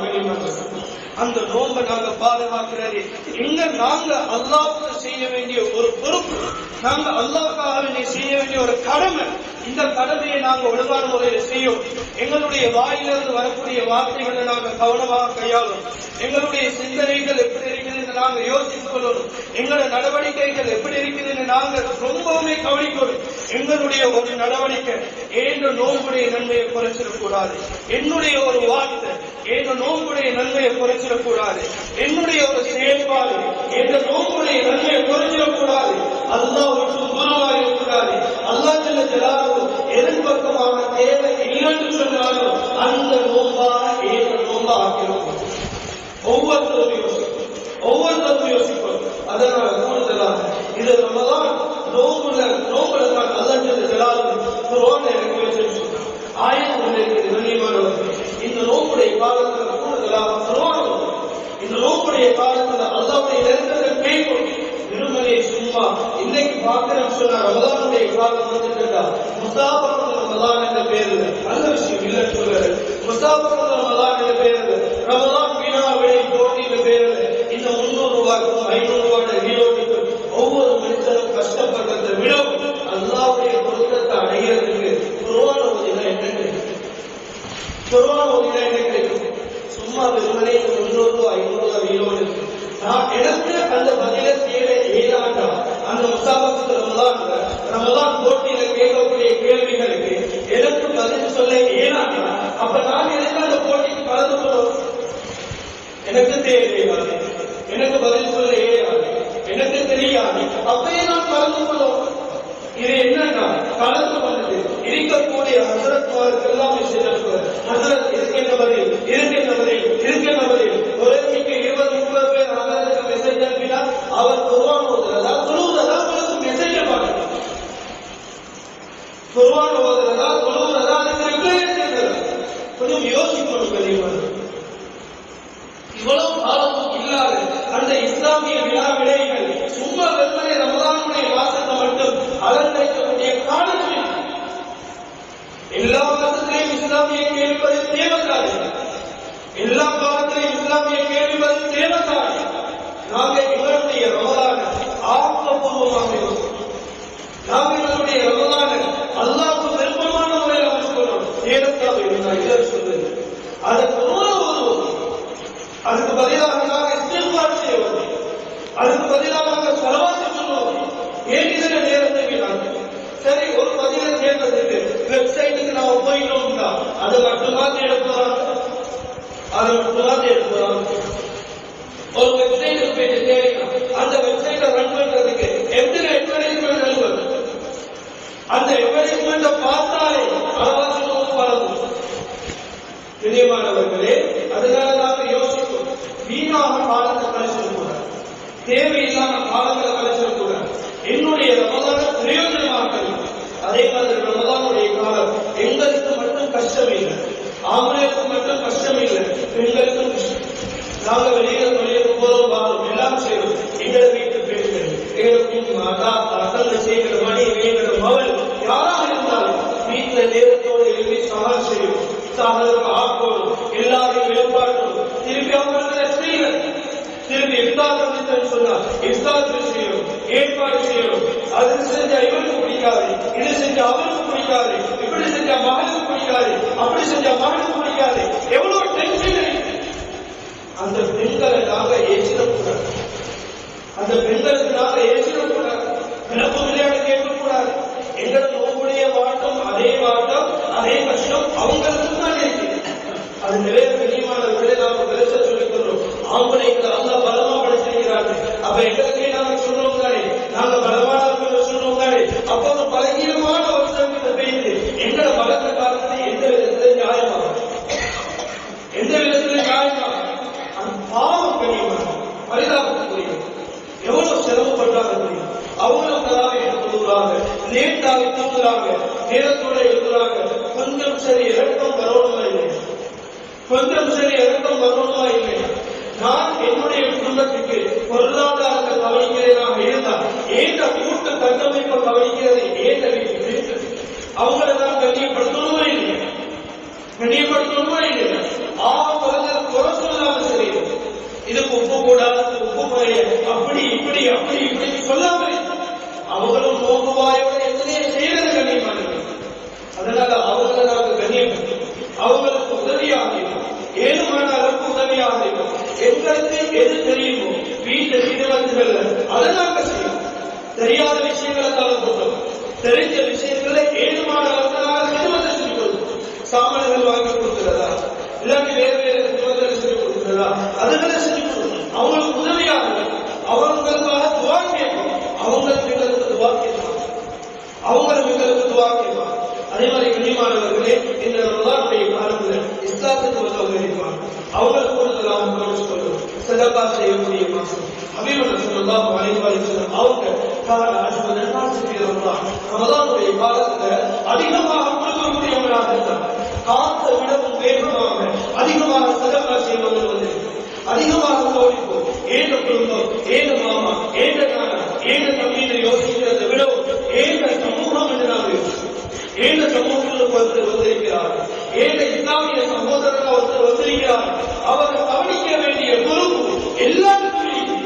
அந்த நோன்பை நாங்க பாதுகாக்கிறது எங்க நாங்க அல்லாஹ்வுக்கு செய்ய வேண்டிய ஒரு பொறுப்பு, நாங்க அல்லாஹ்வுக்காக செய்ய வேண்டிய ஒரு கடமை. இந்த கடமையை நாங்க ஒழுங்கான முறையில் செய்யும். எங்களுடைய வாயிலிருந்து வரக்கூடிய வார்த்தைகளை நாங்க கவனமாக கையாளும். எங்களுடைய சிந்தனைகள் எப்படி இருக்குதுன்னு நாங்க யோசித்துக் கொள்ளணும். எங்களுடைய நடவடிக்கைகள் எப்படி இருக்குதுன்னு நாங்க ரொம்பவுமே கவனிக்கணும். எங்களுடைய ஒரு நடவடிக்கை ஏன் நோன்புடைய நன்மையை குறைச்சிடக்கூடாது, என்னுடைய ஒரு வார்த்தை ஏன் நோன்புடைய நன்மையை குறைச்சிடக்கூடாது, என்னுடைய ஒரு செயல்பாடு என்ற நோன்புடைய நன்மையை குறைச்சிடக்கூடாது, அல்லாஹ்வுக்கு தூரமாக இருக்கக்கூடாது. அல்லாஹ் ஜல்ல ஜலாலுஹு எதிர்பக்கமான தேவை இல்லைன்னு சொன்னாலும் அந்த நோம்பான ஏக நோம்பா ஆக்கிடும். ஒவ்வொருத்தரும் யோசிப்போம். அதனால கூடுதலாக இது ரமலான் நோம்புல தான் அல்லாஹ் ஜல்ல ஜலாலுஹு குர்ஆனை இறக்கி வச்சிருக்காங்க. ஆயத்துகள் இருக்குது கண்ணியமானவர்கள். இந்த நோம்புடைய காலத்துல கூடுதலாக குர்ஆன், இந்த நோம்புடைய காலத்துல அல்லாஹ்வுடைய நெருக்கத்தை கேட்கும். திருமலை சும்மா இன்னைக்கு பார்க்கிறோம் சொன்னா ரமலானுடைய காலம் வந்துட்டா முசாபரத் ரமலான் என்ற பேருல நல்ல விஷயம் இல்லை சொல்றாரு. முசாபரத் ரமலான் என்ற பேருல ரமலான் வீணா விலை போட்டியில பேருல இந்த 300 ரூபாய்க்கும் 500 ரூபாய் வீரோட்டுக்கு ஒவ்வொரு மனிதனும் கஷ்டப்படுறதை விட அல்லாஹ்வுடைய பொருத்தத்தை அடைகிறதுக்கு குர்ஆன் ஓதினா என்ன கிடைக்கும்? குர்ஆன் ஓதினா என்ன கிடைக்கும்? சும்மா வெறுமனே 300 ரூபாய் 500 ரூபாய் வீரோடு நான் எனக்கு அந்த பதில தேட ஏதாண்டா அந்த முசாபத்து ரமலான் போட்டியில கேட்கக்கூடிய கேள்விகளுக்கு எனக்கு பதில் சொல்ல ஏதாண்டா. அப்ப நான் எனக்கு அந்த போட்டிக்கு கலந்து கொள்ளும். எனக்கு தேவையாது, எனக்கு பதில் சொல்ல ஏதாவது, எனக்கு தெரியாது, அப்பயே நான் கலந்து கொள்ளும். இது என்னன்னா கலந்து கொண்டது இருக்கக்கூடிய ஹசரத்மாருக்கு எல்லாமே செய்யப்படுவார். ஹசரத் இதுக்கு என்ன பதில், இதுக்கு என்ன பதில், இதுக்கு என்ன பதில். ஒரு 20-30 பேர் ஹசரத்துக்கு மெசேஜ் அனுப்பினா அவர் குர்ஆன் ஓதுறதா தொழுவுறதா உங்களுக்கு மெசேஜ் பாருங்க. குர்ஆன் ஓதுறதா தொழுவுறதா அதுக்கு ரிப்ளை செய்யறதா கொஞ்சம் யோசிக்கணும். கண்டிப்பாக இவ்வளவு காலமும் இல்லாத அந்த இஸ்லாமிய விழா விடைகள் சும்மா வெறுமனே ரமலானுடைய மாசத்தை மட்டும் அலங்கரிக்கக்கூடிய காலத்தில் எல்லா காலத்திலையும் இஸ்லாமிய கேள்விப்பது தேவைக்காது, எல்லா காலத்திலையும் இஸ்லாமிய கேள்விப்பது தேவைக்காது. நாங்க எங்களுடைய ரமலான ஆக்கப்பூர்வமாக இருக்கும். நாங்க எங்களுடைய ரமலான அல்லாஹ்வுக்கு விருப்பமான முறையில் அமைச்சுக்கணும். தேவைக்காக இருந்தா இதர் சொல்லுது அதை அதுக்கு பதிலாக நாங்கள் இஸ்திக்பார் செய்வோம், அதுக்கு பதிலாக நாங்கள் ஸலவாத் சொல்லுவோம். ஏன் இதுல நேரத்தை வீணாக்கும்? சரி, ஒரு பதிலை தேர்ந்ததுக்கு வெப்சைட்டுக்கு நாம போயிட்டோம்னா அதை மட்டும்தான் எடுக்கலாம், அதை மட்டும்தான் எடுக்கலாம். ஒரு வெப்சைட்டுக்கு போயிட்டு தேடினா அந்த வெப்சைட்டை ரன் பண்றதுக்கு எப்படி அட்வர்டைஸ்மெண்ட் அனுப்புறது, அந்த அட்வர்டைஸ்மெண்ட்டை பார்த்தாலே அளவாசி பழகும். பிரியமானவர்களே, அதனால நாங்கள் யோசிப்போம், வீணாக காலத்தை கழிச்சிடக்கூடாது, தேவையில்லாம காலங்களை கழிச்சிடக்கூடாது. என்னுடைய ரமலான பிரயோஜனமாக அதே மாதிரி ரமலானுடைய காலம் எங்களுக்கு மட்டும் கஷ்டம் இல்லை, ஆம்பளைக்கு மட்டும் கஷ்டம் இல்லை, பெண்களுக்கும் கஷ்டம். நாங்க வெளியே போறோம், வாரம் எல்லாம் செய்யறோம். எங்களை வீட்டு பெண்கள், எங்களுக்கும் அசங்க செய்கிற மணி எங்களோட மகள் யாராக இருந்தாலும் வீட்டுல நேரத்தோடு எழுதி சவால் செய்யும், சாதகம் ஆக்கணும், எல்லாரையும் வெளிப்பாட்டணும். திருப்பி அவங்களுக்கு செய்யல, திருப்பி இஃப்தார் வந்துட்டு சொன்னா இஃப்தார் செய்யணும், ஏற்பாடு செய்யணும். அது செஞ்சா இவருக்கு பிடிக்காது, இது செஞ்சா அவருக்கு பிடிக்காது, இப்படி செஞ்சா மகனுக்கு பிடிக்காது, அப்படி செஞ்சா மகனுக்கு பிடிக்காது. எவ்வளவு டென்ஷன்! அந்த பெண்களை நாங்க ஏசிடக்கூடாது, அந்த பெண்களுக்கு நாங்க ஏசிடக்கூடாது, பிறப்பு விளையாட்டு கேட்கக்கூடாது. எங்கள் நோக்குடைய வாட்டம் அதே வாட்டம் அதே கஷ்டம் அவங்களுக்கு தான் இருக்கு. அது நிறைய கண்ணியமானவர்களே நாம பெருசா சொல்லிக் கொள்றோம். ஆம்பளைங்களை அல்லா பலமா படைச்சிருக்கிறார்கள். அப்ப எங்களுக்கே நாங்க சொல்றோம் தானே, நாங்க பலமானவர்கள் சொல்றோம் தானே. அப்ப ஒரு பலகீனமான வருஷத்தை பெய்து எங்களை பலத்த காலத்தை எந்த விதத்துல நியாயமாக பாவம் கண்ணியமான பரிதாபத்துக்குரிய எவ்வளவு சிரமப்பட்டாங்க தெரியும். அவங்களும் கதாவை எடுத்துறாங்க, லேட்டாக தூங்குறாங்க, நேரத்தோட எழுதுறாங்க. கொஞ்சம் சரி இறக்கம் வரணுமா இல்லை, கொஞ்சம் சரி இறக்கம் வரணுமா இல்லை. நான் என்னுடைய குடும்பத்துக்கு பொருளாதாரத்தை கவனிக்கிறேனாக இருந்தால் ஏந்த கூட்டு கட்டமைப்பை கவனிக்கிறது ஏந்த வீட்டு அவங்களை தான் கண்ணியப்படுத்தணுமா இல்லை, கண்ணியப்படுத்தணுமா இல்லை. குறை சொல்லாம சரி, இதுக்கு உப்பு கூடாது, உப்பு குறைய, அப்படி இப்படி அப்படி இப்படி சொல்லாம அவங்களும் நோக்குவாயோட எத்தனையோ செய்யறது கண்ணியமானது. அதனால அவங்களை நாங்கள் கண்ணியப்படுத்தி அவங்களுக்கு உதவியாக ஏதுமான அளவுக்கு உதவியாக இருக்கும். எங்களுக்கு எது தெரியுமோ வீட்டு வீடுகள்ல அதை நாங்கள் செய்யணும். தெரியாத விஷயங்களை தான் கொடுத்தோம், தெரிஞ்ச விஷயங்களை ஏதுமான அளவுக்கு நாங்கள் சிறுவதை செஞ்சு கொடுத்தோம். சாமான்கள் வாங்கி கொடுக்கிறதா, இல்லாட்டி வேறு வேறு சிறுவதை செஞ்சு கொடுக்கிறதா, அதுகளை செஞ்சு கொடுக்கணும். அவங்களுக்கு உதவியாக அவங்களுக்காக துவா கேட்கணும். அவங்களுக்கு எங்களுக்கு துவா கேட்கணும், அவங்களுக்கு எங்களுக்கு துவா கேட்கணும். அதே மாதிரி கண்ணியமானவர்களே, இந்த ரமலானுடைய காலத்துல இஸ்லாத்துக்கு வந்தவங்க இருப்பாங்க. அவங்களுக்கு கூடுதலாக கவனிச்சு கொள்ளும் சதகா செய்யக்கூடிய மாசம். ஹபீபுர் ஸல்லல்லாஹு அலைஹி வஸல்லம் அவங்க ரமலானுடைய காலத்துல அதிகமாக கொடுக்கக்கூடியவர்களாக இருந்தாங்க. காத்த விடவும் வேகமாக அதிகமாக சதகா செய்வர்கள் வந்து அதிகமாக கவனிப்போம். ஏந்த குடும்பம், ஏந்த மாமா, ஏந்த நானா, ஏந்த தம்பியை யோசிக்கிறதை விடவும் ஏந்த சமூகம் என்று நாம் யோசிக்கிறோம். ஏந்த சமூகங்களுக்கு ஒருத்தர் வந்திருக்கிறார்கள், ஏந்த இஸ்லாமிய சகோதரர்கள் ஒருத்தர் வந்திருக்கிறார்கள். அவர்கள் கவனிக்க வேண்டிய பொறுப்பு எல்லாருக்கும் இருக்கு,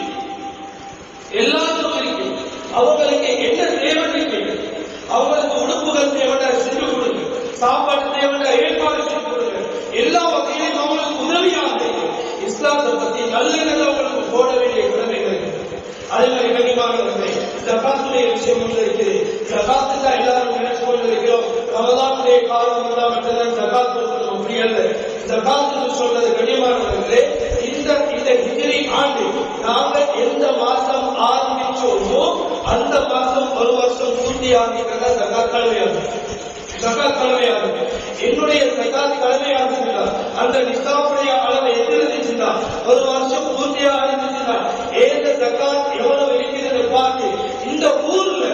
எல்லாருக்கும் இருக்கு. அவங்களுக்கு என்ன தேவை இருக்கு, அவங்களுக்கு உடுப்புகள் தேவையா செஞ்சு கொடுங்க, சாப்பாடு தேவையா ஏற்பாடு செஞ்சு கொடுங்க. எல்லா வகையிலும் அவங்களுக்கு உதவியாக இஸ்லாத்தை பத்தி நல்லெண்ணம் அவங்களுக்கு போட வேண்டிய கடமைகள் இருக்கு. அதே மாதிரி கண்டிப்பாக ஜகாத்துடைய விஷயம் ஒன்று இருக்குது. ஜகாத்து தான் எல்லாரும் நினைச்சு கொண்டு இருக்கிறோம். ரமலானுடைய காலம் வந்தால் மட்டும்தான் ஜகாத் கொடுக்கணும், அப்படி அல்ல. ஜகாத்து சொல்றது கண்ணியமானவர்களே, இந்த ஹிஜ்ரி ஆண்டு நாங்க எந்த மாசம் ஆரம்பிச்சோமோ அந்த மாசம் ஒரு வருஷம் பூர்த்தி ஆகிக்கிறதா ஜகாத் கடமையாகும். ஜகாத் கடமையாகும். என்னுடைய ஜகாத் கடமையாகுதுன்னா அந்த நிசாவுடைய அளவு எது இருந்துச்சுன்னா ஒரு வருஷம் பூர்த்தியாக இருந்துச்சுன்னா ஏந்த ஜகாத் எவ்வளவு இருக்கிறது பார்த்து இந்த ஊர்ல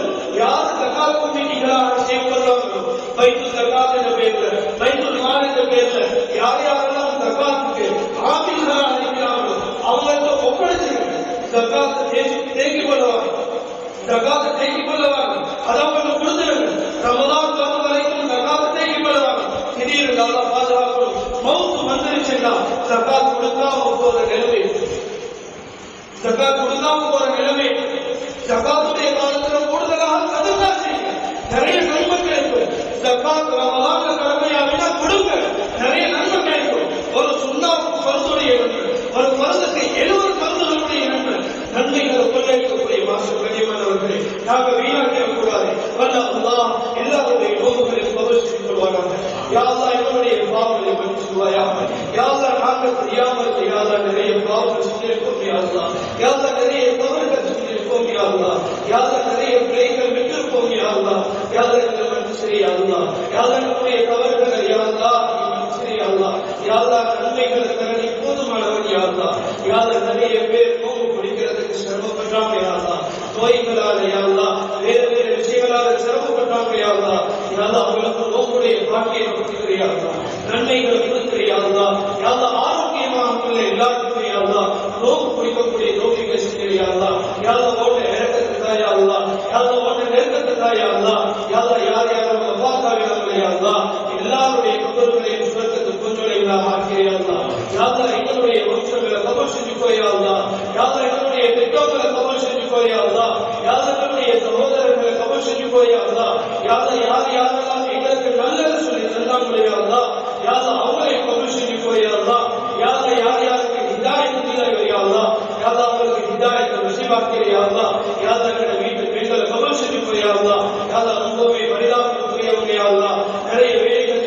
யாரு ஜகாத் கமிட்டிகளாக செயல்படுறாங்களோ பைத்துல் ஜகாத் என்ற பேர்ல, பைத்துல் மால் என்ற பேர்ல யார் யாரெல்லாம் ஜகாத்துக்கு ஆபீஸ்களாக இருக்கிறாங்களோ அவங்களுக்கு ஒப்படைச்சிருக்காங்க. ஜகாத்தை தேக்கி கொள்ளுவாங்க, ஜகாத்தை தேக்கி கொள்ளுவாங்க. அதை அவங்க கொடுத்துருங்க. ரமலான் காலம் வரைக்கும் ஜகாத்தை தேக்கி கொள்ளுவாங்க. திடீர்னு அல்லாஹ் பாதுகாக்கணும், மவுத்து வந்துருச்சுன்னா ஜகாத் கொடுக்காம போற நிலைமை, ஜகாத் கொடுக்காம போற நிலைமை. ஜகாத்துடைய காலத்துல கூடுதலாக சதகா செய்யுங்க, நிறைய நன்மை கிடைக்கும். ஜகாத் ரமலான்ல கடமையாவினா கொடுங்க, நிறைய நன்மை கிடைக்கும். ஒரு சுண்ணாவுக்கு பருதுடைய நன்மை, ஒரு பருதுக்கு 70 பருதுகளுடைய நன்மை, நன்மைகளை கொள்ளையடிக்கக்கூடிய மாசம். கண்ணியமானவர்களே, நாங்க வீணாக்க கூடாது. வல்ல அல்லாஹ் எல்லாருடைய நோக்குகளையும் கபூல் செய்து கொள்வானாக. யா அல்லாஹ் என்னுடைய பாவங்களை மன்னிச்சுவாயாக. யா அல்லாஹ் நாங்கள் தெரியாமல் யா அல்லாஹ் நிறைய பாவங்கள் செஞ்சிருக்கோம். யா அல்லாஹ் யா அல்லாஹ் நிறைய தவறுகள் செஞ்சிருக்கோம். யா அல்லாஹ் யா அல்லாஹ் நிறைய பிழைகள் விட்டிருக்கோம். யா அல்லாஹ் யா அல்லாஹ் எங்களை மன்னிச்சிரு. யா அல்லாஹ் யா அல்லாஹ் நம்முடைய தவறுகளை யா அல்லாஹ் மன்னிச்சிரு. யா அல்லாஹ் யா அல்லாஹ் நன்மைகளை தரடி போதுமானவன். யா அல்லாஹ் யா அல்லாஹ் நிறைய பேர் நோம்பு பிடிக்கிறதுக்கு சிரமப்பட்டாங்க. யா அல்லாஹ் நோய்களால யா அல்லாஹ் வேறு வேறு விஷயங்களால சிரமப்பட்டாங்க. யா அல்லாஹ் யா அல்லாஹ் அவங்களுக்கு நோம்புடைய பாக்கியம் கொடுத்துரு. யா அல்லாஹ் நன்மைகளை கொடுத்துரு. யா அல்லாஹ் யா அல்லாஹ் ஆரோக்கியமாக உள்ள எல்லாருக்கும் யா அல்லாஹ் நோம்பு பிடிக்கக்கூடிய நோக்கிகளை செஞ்சிரு. யா அல்லாஹ் யா அல்லாஹ் ஓட்ட இறக்கத்துக்கா. யா அல்லாஹ் யா அல்லாஹ் ஓட்ட நெருக்கத்துக்கா. யா அல்லாஹ் யா அல்லாஹ் யார் யாரும் வஃபாத்தாகிறாங்க. யா அல்லாஹ் எல்லாருடைய கபர்களையும் சுவர்க்கத்துக்கு கொஞ்சுடையவர்களாக ஆக்கிய. யா அல்லாஹ் யா அல்லாஹ் எங்களுடைய வம்சங்களை கபூல் செஞ்சுக்கோ. யா அல்லாஹ் யா அல்லாஹ் எங்களுடைய பெற்றோர்களை கபூல் செஞ்சுக்கோ. யா அல்லாஹ் யா அல்லாஹ் எங்களுடைய சகோதரர்களை கபூல் செஞ்சுக்கோ. யா அல்லாஹ் யா அல்லாஹ் யார் யாரெல்லாம் எங்களுக்கு நல்லது சொல்லி தந்தாங்களோ. யா அல்லாஹ் யா அல்லாஹ் அவங்களை கபூல் செஞ்சுக்கோ. யா அல்லாஹ் யா அல்லாஹ் யார் யாருக்கு ஹிதாயத் இல்லையோ. யா அல்லாஹ் யா அல்லாஹ் அவங்களுக்கு ஹிதாயத்தை நசீபாக்கிற. யா அல்லாஹ் யா அல்லாஹ் எங்களுடைய வீட்டு பெண்களை கபூல் செஞ்சுக்கோ. யா அல்லாஹ் யா அல்லாஹ் ரொம்பவே பரிதாபத்துக்குரியவங்க. யா அல்லாஹ் நிறைய வேலைகள்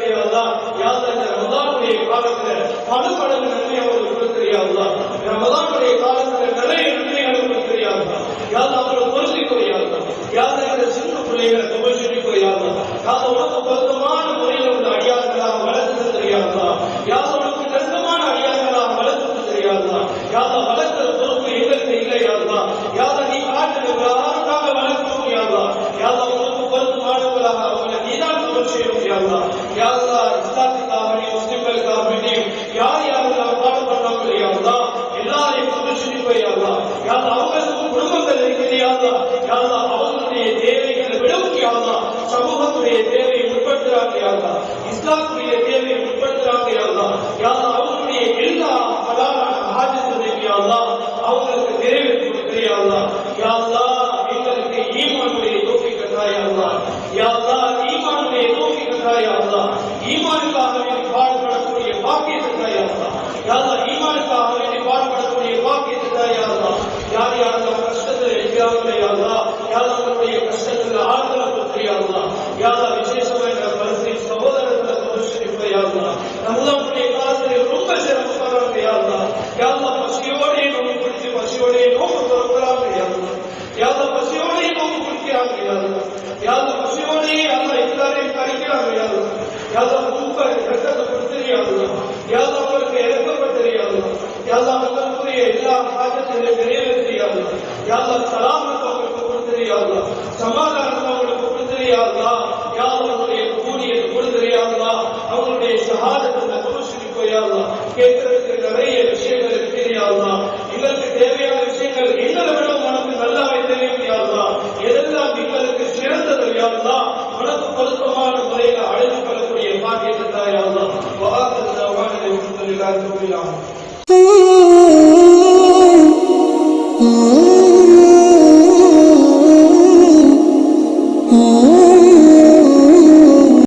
இருக்கிறார்கள் அல்லா. யா அல்லாஹ் இந்த ரமலானுடைய காலத்துல பல மடங்கு நன்மை அவங்களுக்கு கொடுக்கிறியா அல்லா. ரமலானுடைய காலத்துல நிறைய நன்மைகளை கொடுக்கிறியா அல்லா. யா அல்லாஹ் அவங்களை பொருந்திக்கொள்ளியா அல்லா. யா அல்லாஹ் இந்த சின்ன பிள்ளைகளை கபஷிக்கொள்ளியா அல்லா. யா அல்லாஹ் உனக்கு பொருத்தமான முறையில் உள்ள அடியார்களாக வளர்த்து தந்திரியா அல்லா. யா அல்லாஹ் உனக்கு நெருக்கமான அடியார்களாக வளர்த்து தந்திரியா அல்லா. யா அல்லாஹ் வளர்க்கிற பொறுப்பு எங்களுக்கு இல்லையா அல்லா. யா அல்லாஹ் நீ காட்டுகிறாருக்காக வளர்க்கிறோம் யா அல்லாஹ். யா அல்லாஹ் உனக்கு பொருத்தமானவர்களாக அவங்களை நீதான் கபல் செய்யணும் யா அல்லாஹ். யா அல்லாஹ் இஸ்லாத்துக்காக வேண்டி முஸ்லிம்களுக்காக வேண்டி யார் யாரெல்லாம் பாடுபடுறாங்களோ யா அல்லாஹ் எல்லாரையும் கபஷிக்கோ யா அல்லாஹ். யா அல்லாஹ் அவங்களுக்கு குடும்பங்கள் இருக்குது யா அல்லாஹ். யா அல்லாஹ் அவங்களுடைய தேவைகளை விடவும் யா அல்லாஹ் சமூகத்துடைய தேவையை உட்படுத்துறாங்க யா அல்லாஹ். இஸ்லாத்துடைய தேவையை உட்படுத்துறாங்க யா அல்லாஹ். யா அல்லாஹ் அவங்களுடைய எல்லா ஹலாலான ஹாஜத்துகளையும் யா அல்லாஹ் அவங்களுக்கு நிறைவேற்றி கொடுக்கிறியா அல்லாஹ். யா அல்லாஹ் எங்களுக்கு ஈமானுடைய தௌஃபீக் தா யா அல்லாஹ். யா அல்லாஹ் ஈமானுடைய தௌஃபீக் தா யா அல்லாஹ். ஈமானுக்காக வேண்டி பாடுபடக்கூடிய பாக்கியத்தை தா யா அல்லாஹ். யா அல்லாஹ் ஈமானுக்காக வேண்டி பாடுபடக்கூடிய பாக்கியத்தை தா யா அல்லாஹ். யார் யாரெல்லாம் கஷ்டத்தில் இருக்கிறாங்களோ யா அல்லாஹ். யா அல்லாஹ் அவங்களுடைய கஷ்டத்தில் ஆறுதலை கொடுக்கிறியா அல்லாஹ். யா அல்லாஹ் விசேஷமா இந்த பரிசை சகோதரர்களை கபஷிக்கோ யா அல்லாஹ். நம்மளுடைய காலத்தில் ரொம்ப சிரமப்படுறாங்க யா அல்லாஹ். யா அல்லாஹ் பசியோடே நோம்பு பிடிச்சு பசியோடே நோம்பு திறக்கிறாங்க யா அல்லாஹ். யா அல்லாஹ் பசியோடே நோம்பு பிடிக்கிறாங்க யா அல்லாஹ். யா அல்லாஹ் பசியோடே அல்லாஹ் எல்லாரையும் கழிக்கிறாங்க யா அல்லாஹ். யா அல்லாஹ் ரொம்ப இரக்கத்தை கொடுத்திரியா அல்லாஹ். யா அல்லாஹ் அவங்களுக்கு இறக்கப்பட்டிரியா அல்லாஹ். யா அல்லாஹ் அவங்களுக்குரிய எல்லா காரியத்தையும் நிறைவேற்றியா அல்லாஹ். யா அல்லாஹ் சலாமத்தை அவங்களுக்கு கொடுத்திரியா அல்லாஹ். சமாதானத்தை அவங்களுக்கு கொடுத்திரியா அல்லாஹ். யா அல்லாஹ் அவங்களுடைய கூலியத்தை கொடுத்திரியா அல்லாஹ். அவங்களுடைய ஷஹாதத்தை கபஷிக்கோ யா அல்லாஹ். கேட்கறதுக்கு நிறைய விஷயங்கள் இருக்கிறியா அல்லாஹ். எங்களுக்கு தேவையான விஷயங்கள் எங்களை விட உனக்கு நல்லாவே தெரியும் யா அல்லாஹ். எதெல்லாம் எங்களுக்கு சிறந்தது யா அல்லாஹ். உனக்கு பொருத்தமான முறையில அழைத்து கொள்ளக்கூடிய பாக்கியத்தை தா யா அல்லாஹ். வஆஹிரு தஅவானா அல்ஹம்துலில்லாஹி ரப்பில் ஆலமீன்.